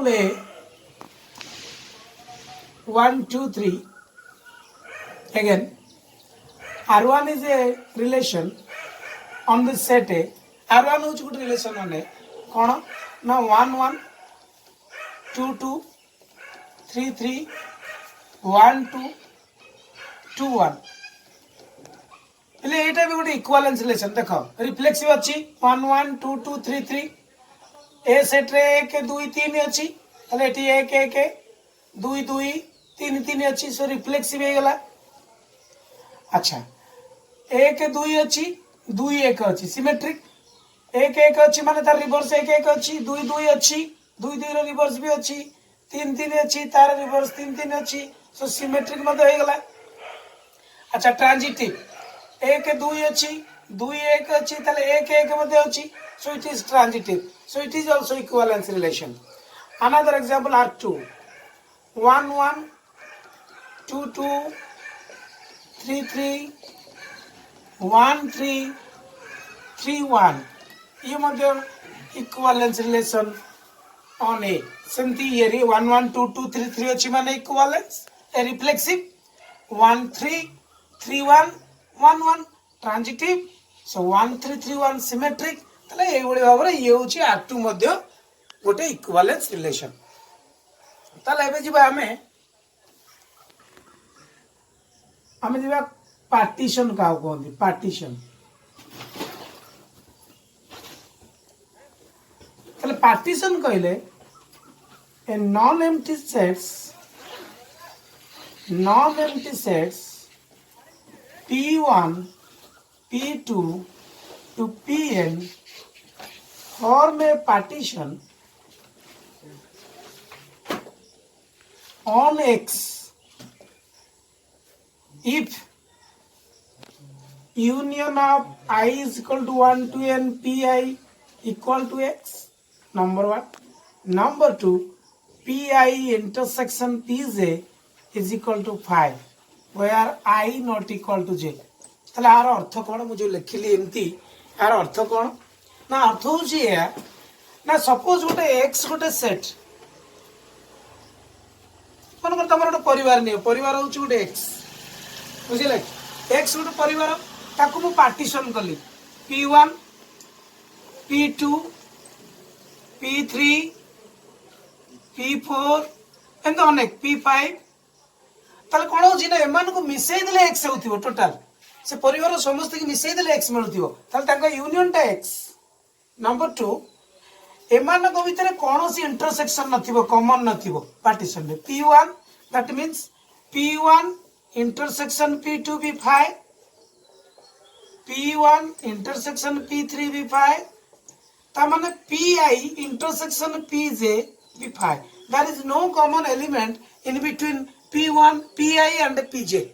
A 1, 2, 3. Again, R1 is a relation on the set A. R1 is good relation on A. Now 1, 1, 2, 2, 3, 3, 1, 2, 2, 1. एटा भी गोटे equivalence relation देख reflexive अच्छी 1, 1, 2, 2, 3, 3 ए set रे 1, 2, 3 अच्छी 1, 1, 2, 2, 3, 3 अच्छी सो रिफ्लेक्सिव हो गला। अच्छा 1, 2 अच्छी 2, 1 अच्छी सिमेट्रिक 1, 1 अच्छी माने तार रिवर्स 1, 1 अच्छी 2, 2 अच्छी 2, 2 रो रिवर्स भी अच्छी 3, 3 अच्छी तार रिवर्स 3, 3 अच्छी सो सिमेट्रिक मत हो गला। अच्छा ट्रांजिटिव 1, 2 अच्छी 2, 1 अच्छी ताले 1, 1 मध्ये अच्छी so it is transitive, so it is also equivalence relation. Another example R2 1, 1, 2, 2, 3, 3, 1, 3, 3, 1 ये मध्ये equivalence relation on A सेमती ये 1, 1, 2, 2, 3, 3 अच्छी माने equivalence a reflexive 1, 3, 3, 1, 1, 1 transitive so 1, 3, 3, 1 symmetric ताले ये बड़े भावरे ये होची R2 मध्य गोटे equivalence relation। ताले एबे जिबा हमें जिबा partition का कहंदी partition ताले partition कहले a non-empty sets P1 P2 to Pn form a partition on X if union of I is equal to 1 to n Pi equal to X number 1 number 2 Pi intersection Pj is equal to 5 where I not equal to j ताले are अर्थ कौन मुझे लिखिली एमती यार अर्थ कौन ना अर्थ होची ना suppose गोटे एक्स गोटे सेट मन कर तमर गोटे परिवार नियो परिवार होची गोटे एक्स बुझिले एक्स गोटे परिवार ताकू मु पार्टीशन कली P1 P2 P3 P4 and अनेक P5 ताले कोन होची ना एमान को मिसई देले एक्स होथिबो टोटल से परिवार समस्त की मिसई देले एक्स मिलुथिबो ताले ताका यूनियन टा एक्स नंबर 2 एमान को भीतर कोनोसी इंटरसेक्शन नथिबो कॉमन नथिबो पार्टीशन में P1 that means P1 intersection P2 P5 P1 intersection P3 P5 ता माने Pi intersection Pj P5 there is no common element in between P1 Pi and Pj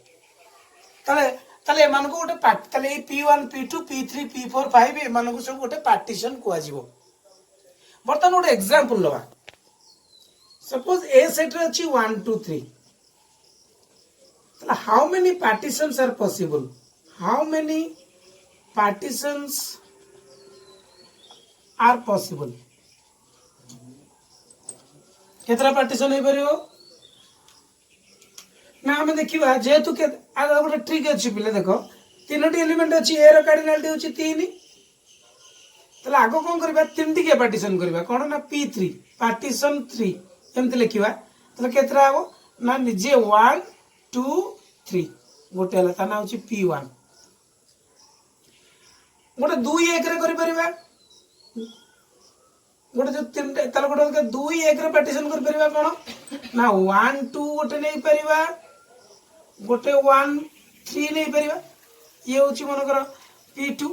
ताले ताले एमान को गोटे पार्ट ताले P1 P2 P3 P4 5 एमान को सब गोटे पार्टीशन को आजीवो बर्तन गोटे एग्जांपल लवा सपोज ए सेट रे अछि 1 2 3 ताले how many partitions are possible how many partitions are possible केतरा पार्टीशन हे परियो ना हमें देखिबा जेतु के आगे गोटे ट्रिक अछि पिले देखो तीनोटी एलिमेंट अछि ए रो कार्डिनलिटी होछि 3 तले आगो कोन करबा तीनटी के पार्टीशन करबा कोन ना P3 पार्टीशन 3 एमते लिखिबा तले केतरा आगो ना निजे 1 2 3 गोटे हला ताना होछि P1 गोटे 2 1 रे करि परिबा गोटे जो तीन तले गोटे 2 1 रे पार्टीशन कर परिबा कोन ना 1 2 गोटे नै परिबा गोटे 1 3 नहीं परिबा ये होची मनकर P2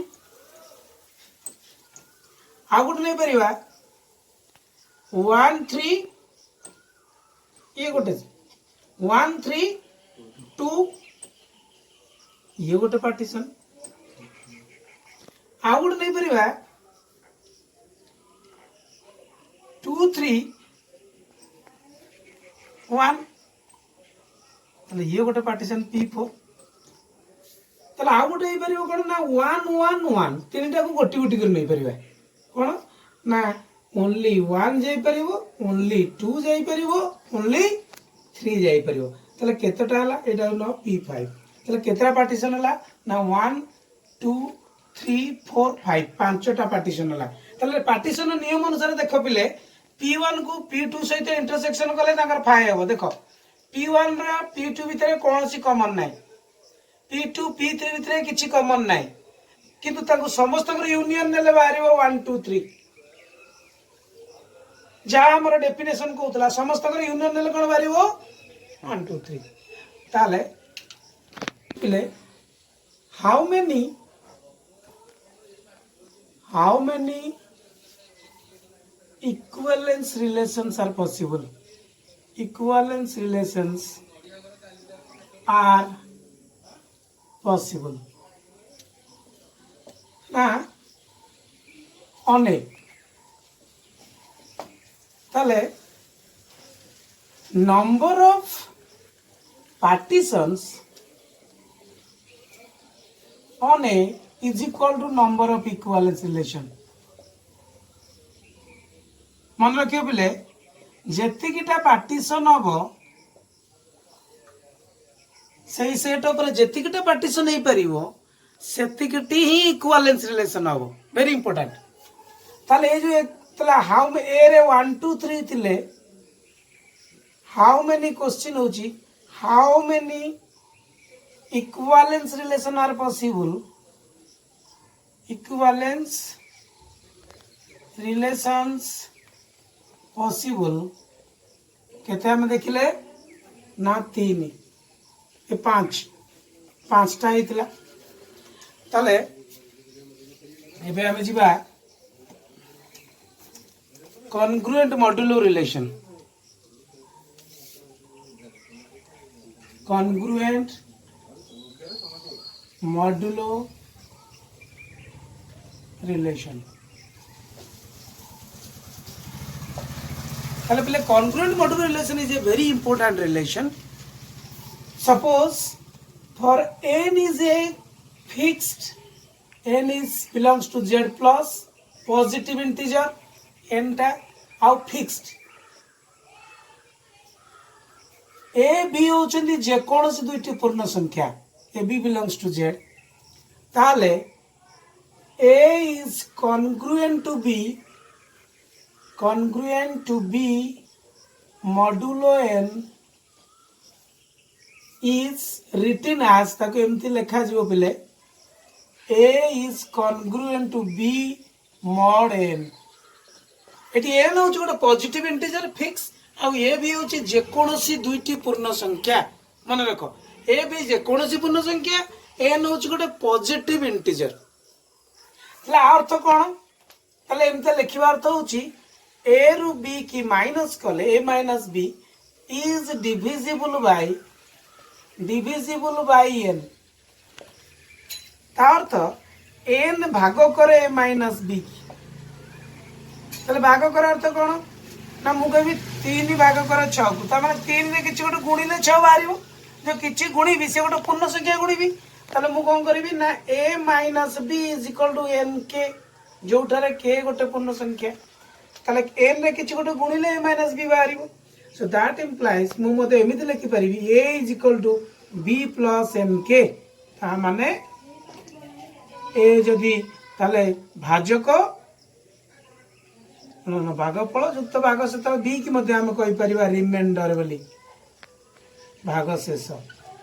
आ गोटे नहीं परिबा 1 3 ये गोटे 1 3 2 ये गोटे पार्टीशन आ गोटे नहीं परिबा 2 3 1 ताले ये गोटे पार्टीशन P4 ताले आ गोटे हे परिबो कोन ना 1 1 1 तीनटा को गोटी गोटी कर नै परिबा कोन ना ओनली 1 जाई परिबो, ओनली 2 जाई परिबो, ओनली 3 जाई परिबो। तले केतेटा हला एटा न P5 तले केतेटा पार्टीशन हला ना 1 2 3 4 5 पांचटा पार्टीशन हला। तले पार्टीशन नियम अनुसार देखो पिले P1 को P2 सहित इंटरसेक्शन कले ताकर 5 हेबो। देखो P1 रा P2 भितरे कोनोसी कॉमन नाही, P2 P3 भितरे किछि कॉमन नाही, किंतु ताको समस्त कर यूनियन नेले बाहरिबो 1 2 3 जहाँ हमर डेफिनेशन कहउतला समस्त कर यूनियन नेले कोन बाहरिबो 1 2 3। ताले पिले how many equivalence relations are possible? Equivalence relations are possible ना अनेक। ताले number of partitions on A is equal to number of equivalence relation। मन रखियो पिले जेतिकिटा पार्टीशन हबो सही सेट ऊपर जेतिकिटा पार्टीशन हे परिबो सेतिकिटी ही इक्विवेलेंस रिलेशन हबो। Very important. ताले ए जो तला हाउ में ए रे 1 2 3 थिले हाउ मेनी क्वेश्चन होची how many equivalence relation are possible. Equivalence relations possible केते हम देखिले ना 3 ए 5टा हितला। ताले एबे हम जिबा congruent modulo relation. Congruent modulo relation. Congruent modular relation is a very important relation. Suppose for n is a fixed, n is belongs to z plus positive integer, n टा आउ fixed, a b होचंदी जे कोनोसी दुईटी पूर्ण संख्या a b belongs to z ताले a is congruent to b modulo n is written as ताको एमती लिखा जीवो पिले a is congruent to b mod n। एटी n होची गोटे पॉजिटिव इंटीजर फिक्स आ a b होची जे कोनोसी दुईटी पूर्ण संख्या। मन रखो a b जे कोनोसी पूर्ण संख्या, n होची गोटे पॉजिटिव इंटीजर। तले अर्थ कोन तले एमते लिखिबा अर्थ होची a रू b की माइनस कले a minus b is divisible by n। Earth n भाग करे a माइनस b तले भाग करे अर्थ कोन ना मु कहबी 3 भाग करे 6 को ता माने 3 रे किछि गोटे गुणिले 6 बारिबो जो किछि गुणिबी से गोटे पूर्ण संख्या गुणिबी तले मु कोन करबी ना a minus b is equal to n k जोठारे k गोटे पूर्ण संख्या ताले n रे किछि गोटे गुणिले a माइनस b बारिबो। सो दैट इंप्लाइज मु मते एमिति लिखि परिबी a is equal to b plus n k ता माने a जदि ताले भाजक न भागफल युक्त भाग से ताले b की मते हम कहि परिबा रिमाइंडर बोली भाग शेष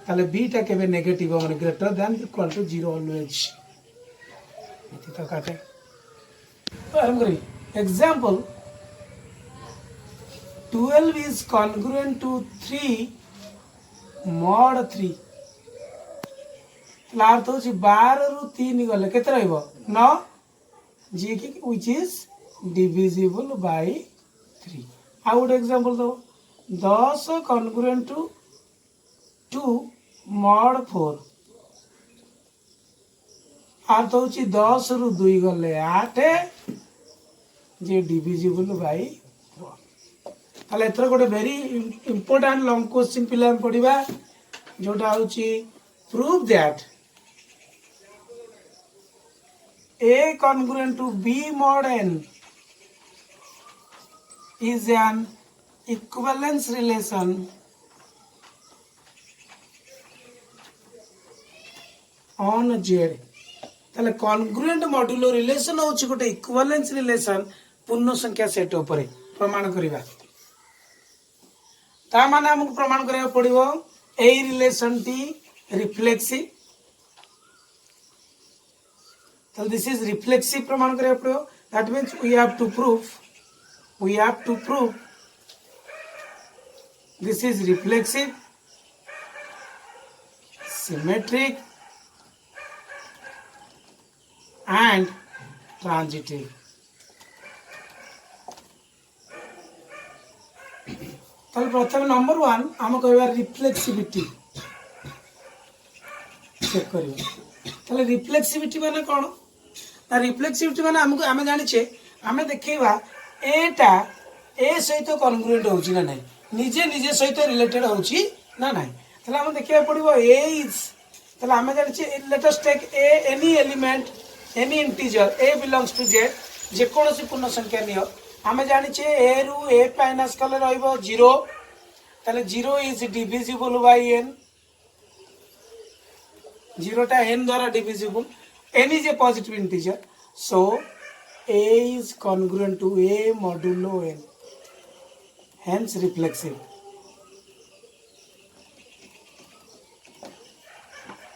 ताले b टा केबे नेगेटिव माने greater than equal to 0 always. इति तो काटे हम करी example 12 is congruent to 3 mod 3 लार तो जी 12 रु 3 गले केते रहइबो 9 जे कि which is divisible by 3। आ गुड एग्जांपल दो 10 congruent to 2 mod 4 आर तो जी 10 रु 2 गले 8 जे डिविजिबल बाय 4। ताले एथर गोटे वेरी इंपोर्टेंट लॉन्ग क्वेश्चन पिला पढिबा जोटा होची prove that a congruent to b mod n is an equivalence relation on Z তাহলে কনগ্রুয়েন্ট মডুলো রিলেশন হচ্ছে গোটে ইকুইভালেন্স রিলেশন পূর্ণ সংখ্যা সেট উপরে প্রমাণ করিবা তা মানে আমাকে প্রমাণ করিବାକୁ পড়িব এই রিলেশনটি রিফ্লেক্সিভ তাহলে দিস ইজ রিফ্লেক্সিভ প্রমাণ করিବାକୁ পড়িব that means we have to prove this is reflexive symmetric and transitive তাহলে প্রথমে নম্বর 1 আমি কইবা রিফ্লেক্সিভিটি চেক করিব তাহলে রিফ্লেক্সিভিটি মানে কোন না রিফ্লেক্সিভিটি মানে আমি জানিছে আমি দেখাইবা এটা এ সহিত কনগ্রুয়েন্ট হଉଛି না নাই নিজে নিজে সহিত রিলেটেড হଉଛି না নাই তাহলে আমি দেখাইবা পড়িব এ ইজ তাহলে আমি জানিছে let us take a any element any integer a belongs to Z जेकोसी पूर्ण संख्या नियो आमे जानिचे ए रु ए माइनस कले रहइबो 0 ताले 0 इज डिविजिबल बाय n 0 टा n द्वारा divisible n is a positive integer so a is congruent to a modulo n hence reflexive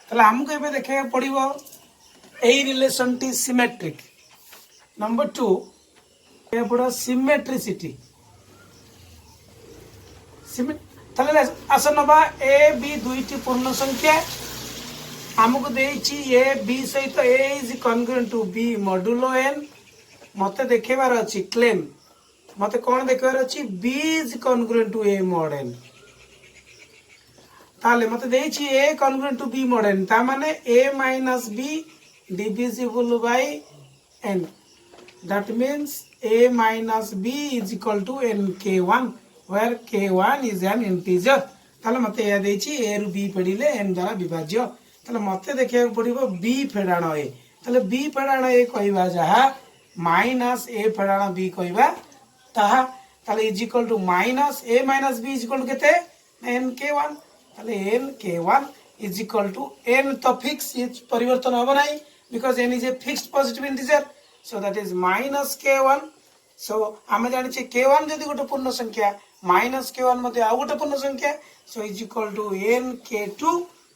ताले हमको एबे देखे पड़िबो A relation T symmetric number 2 ये पड़ा symmetricity ताले आसन बा a b दुईटी पूर्ण संख्या हमको देइची a b सहित a is congruent to b modulo n मते देखेबार अछि क्लेम मते कोन देखेबार अछि b is congruent to a mod n ताले मते देइची a congruent to b mod n ता माने a minus b divisible by n that means a minus b is equal to nk1 where k1 is an integer ताले मते या देछि a रु b पडिले n द्वारा विभाज्य ताले मते देखिया पडिबो b फेडाण a ताले b फेडाण a कहिबा जहा माइनस a फेडाण b कहिबा ताहा ताले is equal to minus a minus b is equal to केते nk1 ताले nk1 is equal to n तो फिक्स परिवर्तन होबो नाही because n is a fixed positive integer so that is minus k1 so आमे जानि छै k1 जदि गोटे पूर्ण संख्या minus k1 मध्ये आ गोटे पूर्ण संख्या so is equal to n k2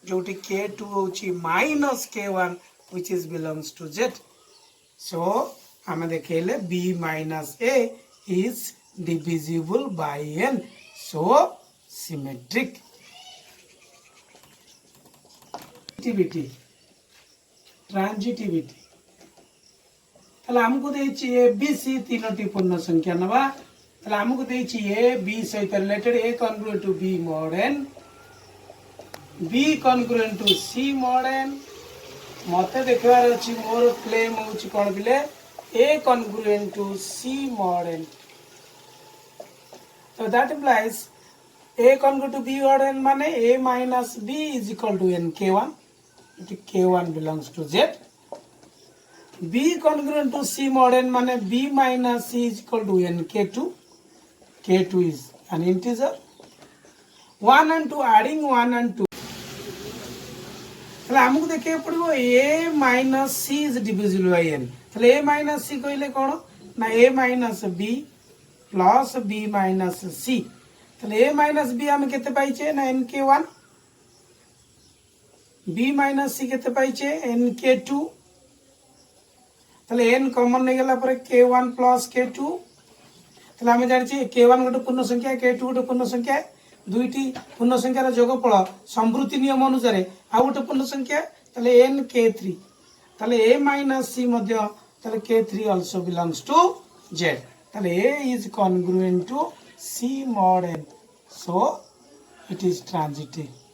जोटी k2 होछि minus k1 which is belongs to z so आमे देखेले b minus a is divisible by n so symmetric transitivity ताले हमको देछि ए बी सी तीनोटी पूर्ण संख्या नबा ताले हमको देछि ए बी सहित related A congruent to B mod n B congruent to C mod n मते देखबार अछि मोर क्लेम होछि कोन बिले a congruent to C mod n so that implies a congruent to b mod n माने a minus b is equal to nk1 k1 belongs to z b congruent to c mod n माने b minus c is equal to nk2 k2 is an integer 1 and 2 adding 1 and 2 तले हमको देखे पड़िबो a minus c is divisible by n तले a minus c कहिले कोन ना a minus b plus b minus c तले a minus b हम केते पाइछे ना nk1 b minus c केते पाइछे nk2 तले n कॉमन नै गेला पर k1 plus k2 तले हम जानि छी k1 गोटे पूर्ण संख्या k2 गोटे पूर्ण संख्या दुईटी पूर्ण संख्यार जोगफल संवृत्ति नियम अनुसार आ गोटे पूर्ण संख्या तले nk3 तले a minus c मध्ये तले k3 also belongs to z तले a is congruent to c mod n so it is transitive